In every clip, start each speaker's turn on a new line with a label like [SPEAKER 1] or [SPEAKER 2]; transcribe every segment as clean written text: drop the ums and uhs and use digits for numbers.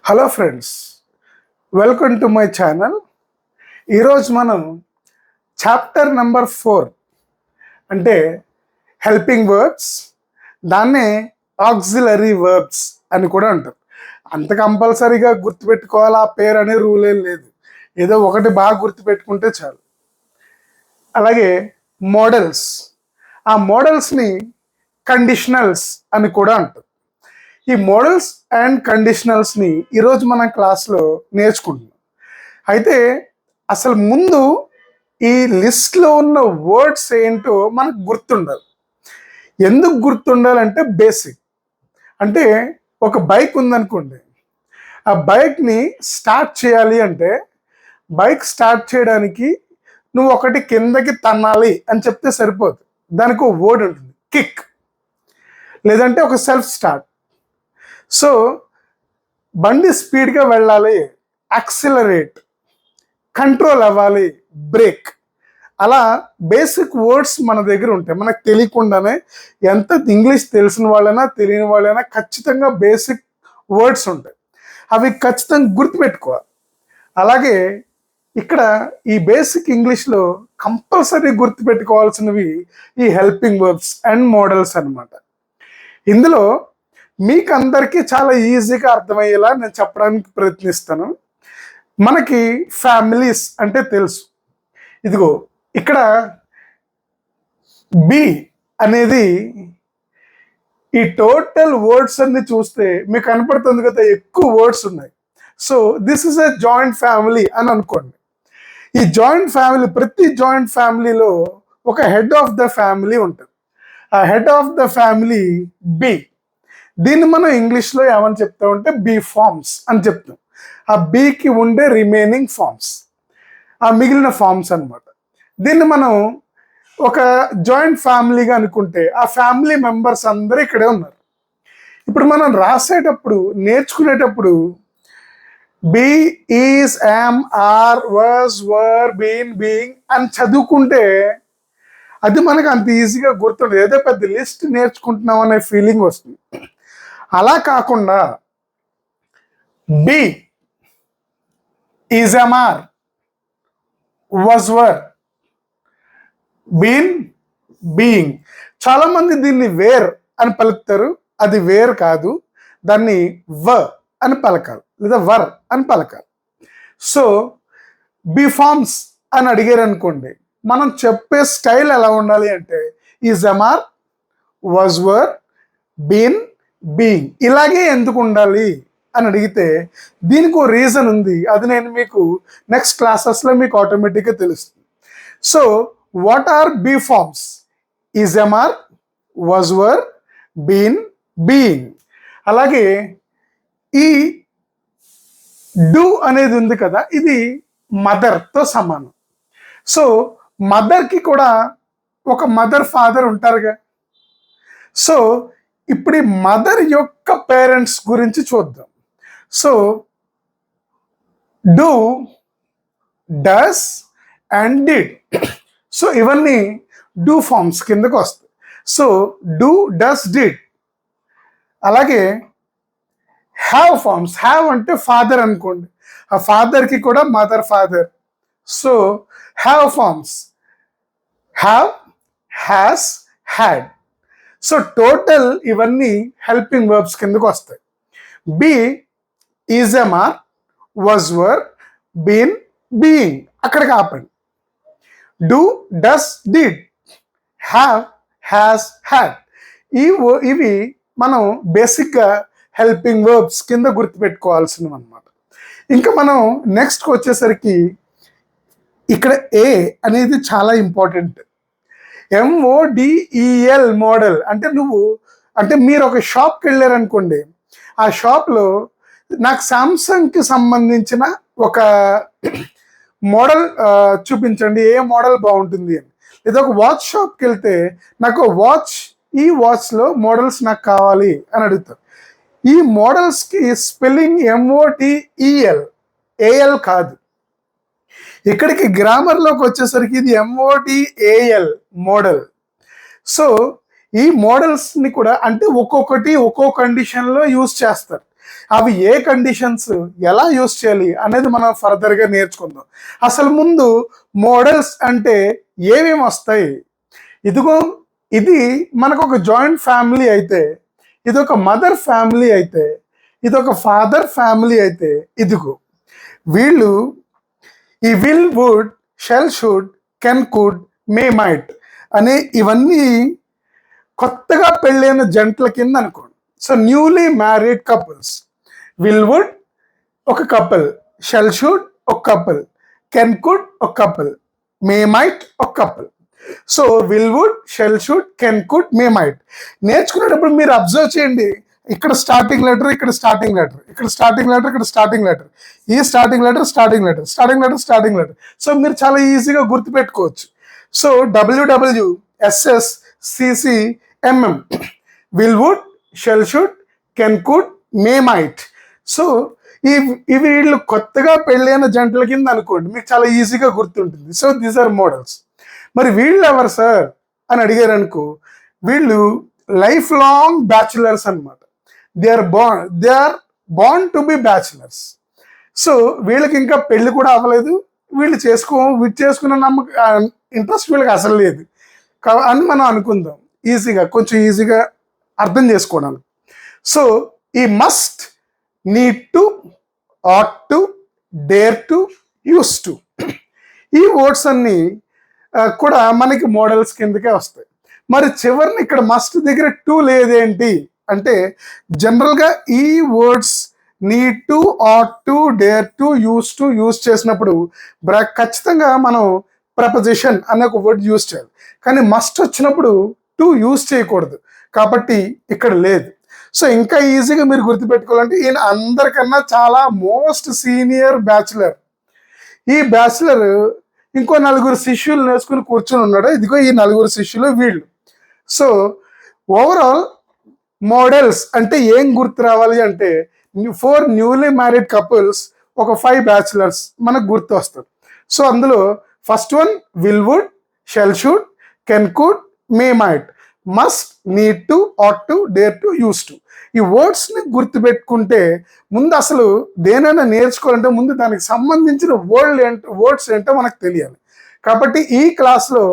[SPEAKER 1] Hello friends, welcome to my channel. ఈరోజు మనం chapter number 4 అంటే హెల్పింగ్ వర్బ్స్, దాన్నే ఆక్సిలరీ వర్బ్స్ అని కూడా అంటారు. అంత కంపల్సరీగా గుర్తుపెట్టుకోవాలి ఆ పేరు అనే రూల్ ఏం లేదు, ఏదో ఒకటి బాగా గుర్తుపెట్టుకుంటే చాలు. అలాగే మోడల్స్, ఆ మోడల్స్ని కండిషనల్స్ అని కూడా అంటారు. ఈ మోడల్స్ అండ్ కండిషనల్స్ని ఈరోజు మన క్లాస్లో నేర్చుకుంటున్నాం. అయితే అసలు ముందు ఈ లిస్ట్లో ఉన్న వర్డ్స్ ఏంటో మనకు గుర్తుండాలి. ఎందుకు గుర్తుండాలంటే బేసిక్. అంటే ఒక బైక్ ఉందనుకోండి, ఆ బైక్ని స్టార్ట్ చేయాలి అంటే బైక్ స్టార్ట్ చేయడానికి నువ్వు ఒకటి కిందకి తన్నాలి అని చెప్తే సరిపోదు. దానికి ఒక వర్డ్ ఉంటుంది, కిక్, లేదంటే ఒక సెల్ఫ్ స్టార్ట్. సో బండి స్పీడ్గా వెళ్ళాలి, యాక్సిలరేట్, కంట్రోల్ అవ్వాలి, బ్రేక్. అలా బేసిక్ వర్డ్స్ మన దగ్గర ఉంటాయి. మనకు తెలియకుండానే, ఎంత ఇంగ్లీష్ తెలిసిన వాళ్ళైనా తెలియని వాళ్ళైనా ఖచ్చితంగా బేసిక్ వర్డ్స్ ఉంటాయి. అవి ఖచ్చితంగా గుర్తుపెట్టుకోవాలి. అలాగే ఇక్కడ ఈ బేసిక్ ఇంగ్లీష్లో కంపల్సరీ గుర్తుపెట్టుకోవాల్సినవి ఈ హెల్పింగ్ వర్బ్స్ అండ్ మోడల్స్ అన్నమాట. ఇందులో మీకు అందరికీ చాలా ఈజీగా అర్థమయ్యేలా నేను చెప్పడానికి ప్రయత్నిస్తాను. మనకి ఫ్యామిలీస్ అంటే తెలుసు. ఇదిగో ఇక్కడ బి అనేది ఈ టోటల్ వర్డ్స్ అన్ని చూస్తే మీకు కనపడుతుంది కదా, ఎక్కువ వర్డ్స్ ఉన్నాయి. So this is a joint family అని అనుకోండి. ఈ జాయింట్ ఫ్యామిలీ, ప్రతి జాయింట్ ఫ్యామిలీలో ఒక హెడ్ ఆఫ్ ద ఫ్యామిలీ ఉంటుంది. ఆ head of the family be. దీన్ని మనం ఇంగ్లీష్లో ఏమని చెప్తామంటే బి ఫార్మ్స్ అని చెప్తాం. ఆ బికి ఉండే రిమైనింగ్ ఫార్మ్స్, ఆ మిగిలిన ఫార్మ్స్ అనమాట. దీన్ని మనం ఒక జాయింట్ ఫ్యామిలీగా అనుకుంటే ఆ ఫ్యామిలీ మెంబర్స్ అందరూ ఇక్కడే ఉన్నారు. ఇప్పుడు మనం రాసేటప్పుడు, నేర్చుకునేటప్పుడు be, is, am, are, was, were, been, being అని చదువుకుంటే అది మనకు అంత ఈజీగా గుర్తుండదు. ఏదో పెద్ద లిస్ట్ నేర్చుకుంటున్నాం అనే ఫీలింగ్ వస్తుంది. అలా కాకుండా be, is, am, are, was, were, been, being. చాలా మంది దీన్ని వేర్ అని పలుకుతారు. అది వేర్ కాదు, దాన్ని వ అని పలకాలి, లేదా వర్ అని పలకాలి. సో బి ఫార్మ్స్ అని అడిగారు అనుకోండి, మనం చెప్పే స్టైల్ ఎలా ఉండాలి అంటే is, am, are, was, were, been, being. ఇలాగే ఎందుకు ఉండాలి అని అడిగితే దీనికి ఒక రీజన్ ఉంది. అది నేను మీకు నెక్స్ట్ క్లాసెస్లో మీకు ఆటోమేటిక్గా తెలుస్తుంది. So what are be forms? Is, am, are, was, were, been, being. అలాగే ఈ డూ అనేది ఉంది కదా, ఇది మదర్తో సమానం. సో మదర్కి కూడా ఒక మదర్, ఫాదర్ ఉంటారుగా. సో ఇప్పుడు ఈ మదర్ యొక్క పేరెంట్స్ గురించి చూద్దాం. So do, does and did. So ఇవన్నీ డూ ఫార్మ్స్ కిందకు వస్తాయి. So do, does, did. అలాగే హ్యావ్ ఫార్మ్స్. హ్యావ్ అంటే ఫాదర్ అనుకోండి, ఆ ఫాదర్కి కూడా mother, father. So have forms have, has, had. So total ఇవన్నీ హెల్పింగ్ వర్బ్స్ కిందకు వస్తాయి. Be, is, am, are, was, were, been, being. అక్కడికి ఆపండి. Do, does, did, have, has, had. ఇవి మనం బేసిక్గా హెల్పింగ్ వర్బ్స్ కింద గుర్తుపెట్టుకోవాల్సినవి అనమాట. ఇంకా మనం నెక్స్ట్కి వచ్చేసరికి ఇక్కడ ఏ అనేది చాలా ఇంపార్టెంట్. MODEL మోడల్ అంటే మీరు ఒక షాప్కి వెళ్ళారనుకోండి, ఆ షాప్లో నాకు సామ్సంగ్కి సంబంధించిన ఒక మోడల్ చూపించండి, ఏ మోడల్ బాగుంటుంది అని. లేదా ఒక వాచ్ షాప్కి వెళ్తే నాకు వాచ్, ఈ వాచ్లో మోడల్స్ నాకు కావాలి అని అడుగుతారు. ఈ మోడల్స్కి స్పెల్లింగ్ MODEL, AL కాదు. ఇక్కడికి గ్రామర్లోకి వచ్చేసరికి ఇది MODEL మోడల్. సో ఈ మోడల్స్ని కూడా అంటే ఒక్కొక్కటి ఒక్కో కండిషన్లో యూజ్ చేస్తారు. అవి ఏ కండిషన్స్ ఎలా యూస్ చేయాలి అనేది మనం ఫర్దర్గా నేర్చుకుందాం. అసలు ముందు మోడల్స్ అంటే ఏమేమి వస్తాయి. ఇదిగో ఇది మనకు ఒక జాయింట్ ఫ్యామిలీ అయితే, ఇది ఒక మదర్ ఫ్యామిలీ అయితే, ఇది ఒక ఫాదర్ ఫ్యామిలీ అయితే, ఇదిగో వీళ్ళు ఈ will, would, shall, should, can, could, may, might అనే ఇవన్నీ కొత్తగా పెళ్ళైన జంటల కింద అనుకోండి. So newly married couples. Will, would ఒక కపుల్, షెల్, షుడ్ ఒక కపుల్, కెన్, కుడ్ ఒక కపుల్, మే, మైట్ ఒక couple. So will, would, shall, should, can, could, may, might నేర్చుకునేటప్పుడు మీరు అబ్జర్వ్ చేయండి. ఇక్కడ స్టార్టింగ్ లెటర్, ఇక్కడ స్టార్టింగ్ లెటర్, ఇక్కడ స్టార్టింగ్ లెటర్, ఇక్కడ స్టార్టింగ్ లెటర్, ఈ starting letter, starting letter, starting letter, starting letter. So మీరు చాలా ఈజీగా గుర్తుపెట్టుకోవచ్చు. So W W, S S, C C, M M, will, would, shall, should, can, could, may, might. So ఇవి వీళ్ళు కొత్తగా పెళ్ళైన జంటల కింద అనుకోండి, మీకు చాలా ఈజీగా గుర్తుంటుంది. So these are modals. మరి వీళ్ళు ఎవరు సార్ అని అడిగారు అనుకో, వీళ్ళు లైఫ్ లాంగ్ బ్యాచులర్స్ అనమాట. They are born to be bachelors. So వీళ్ళకి ఇంకా పెళ్లి కూడా అవ్వలేదు, వీళ్ళు చేసుకున్న ఇంట్రెస్ట్ వీళ్ళకి అసలు లేదు అని మనం అనుకుందాం. కొంచెం ఈజీగా అర్థం చేసుకోవడానికి. సో ఈ must, need to, ought to, dare to, used to, ఈ వర్డ్స్ అన్ని కూడా మనకి మోడల్స్ కిందకే వస్తాయి. మరి చివరిని ఇక్కడ మస్ట్ దగ్గర టు లేదేంటి అంటే, జనరల్గా ఈ words need to, ought to, dare to, use చేసినప్పుడు ఖచ్చితంగా మనం ప్రపోజిషన్ అనే ఒక వర్డ్ యూస్ చేయాలి. కానీ మస్ట్ వచ్చినప్పుడు టు యూస్ చేయకూడదు, కాబట్టి ఇక్కడ లేదు. సో ఇంకా ఈజీగా మీరు గుర్తుపెట్టుకోవాలంటే, ఈయన అందరికన్నా చాలా మోస్ట్ సీనియర్ బ్యాచులర్. ఈ బ్యాచులర్ ఇంకో 4 శిష్యులు నేర్చుకుని కూర్చొని ఉన్నాడు. ఇదిగో ఈ 4 శిష్యులు వీళ్ళు. సో ఓవరాల్ మోడల్స్ అంటే ఏం గుర్తు రావాలి అంటే, 4 న్యూలీ మ్యారీడ్ కపుల్స్, ఒక 5 బ్యాచులర్స్ మనకు గుర్తు వస్తారు. సో అందులో first one will, would, shall, should, can, could, may, might, must, need to, ought to, dare to, used to. ఈ వర్డ్స్ని గుర్తుపెట్టుకుంటే ముందు అసలు దేనైనా నేర్చుకోవాలంటే ముందు దానికి సంబంధించిన వర్డ్స్ ఏంటో మనకు తెలియాలి. కాబట్టి ఈ క్లాస్లో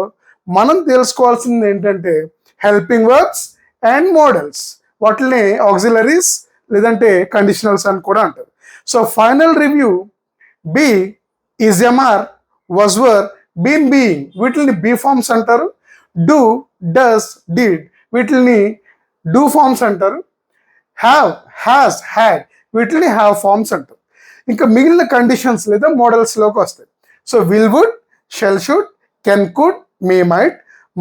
[SPEAKER 1] మనం తెలుసుకోవాల్సింది ఏంటంటే హెల్పింగ్ వర్బ్స్ అండ్ మోడల్స్, వాటిని ఆక్సిలరీస్ లేదంటే కండిషనల్స్ అని కూడా అంటారు. So final review, be, is, am are, was, were, been, being వీటిని బీ ఫార్మ్స్ అంటారు. డూ, డస్, డిడ్ వీటిని డూ ఫార్మ్స్ అంటారు. హ్యావ్, హ్యాస్, హ్యాడ్ వీటిని హ్యావ్ ఫార్మ్స్ అంటారు. ఇంకా మిగిలిన కండిషన్స్ లేదా మోడల్స్లోకి వస్తాయి. So will, would, shall, should, can, could, may, might,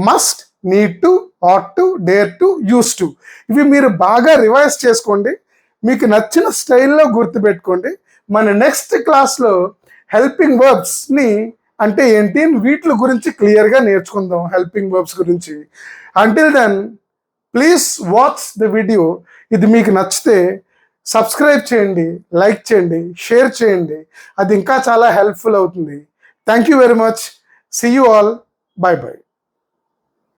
[SPEAKER 1] must, need to, ought to, dare to, used to. ఇవి మీరు బాగా రివైజ్ చేసుకోండి, మీకు నచ్చిన స్టైల్లో గుర్తుపెట్టుకోండి. మన నెక్స్ట్ క్లాస్లో హెల్పింగ్ వర్బ్స్ని అంటే ఏంటి వీటి గురించి క్లియర్గా నేర్చుకుందాం, హెల్పింగ్ వర్బ్స్ గురించి. Until then please watch the video. ఇది మీకు నచ్చితే సబ్స్క్రైబ్ చేయండి, లైక్ చేయండి, షేర్ చేయండి, అది ఇంకా చాలా హెల్ప్ఫుల్ అవుతుంది. Thank you very much. See you all. Bye by.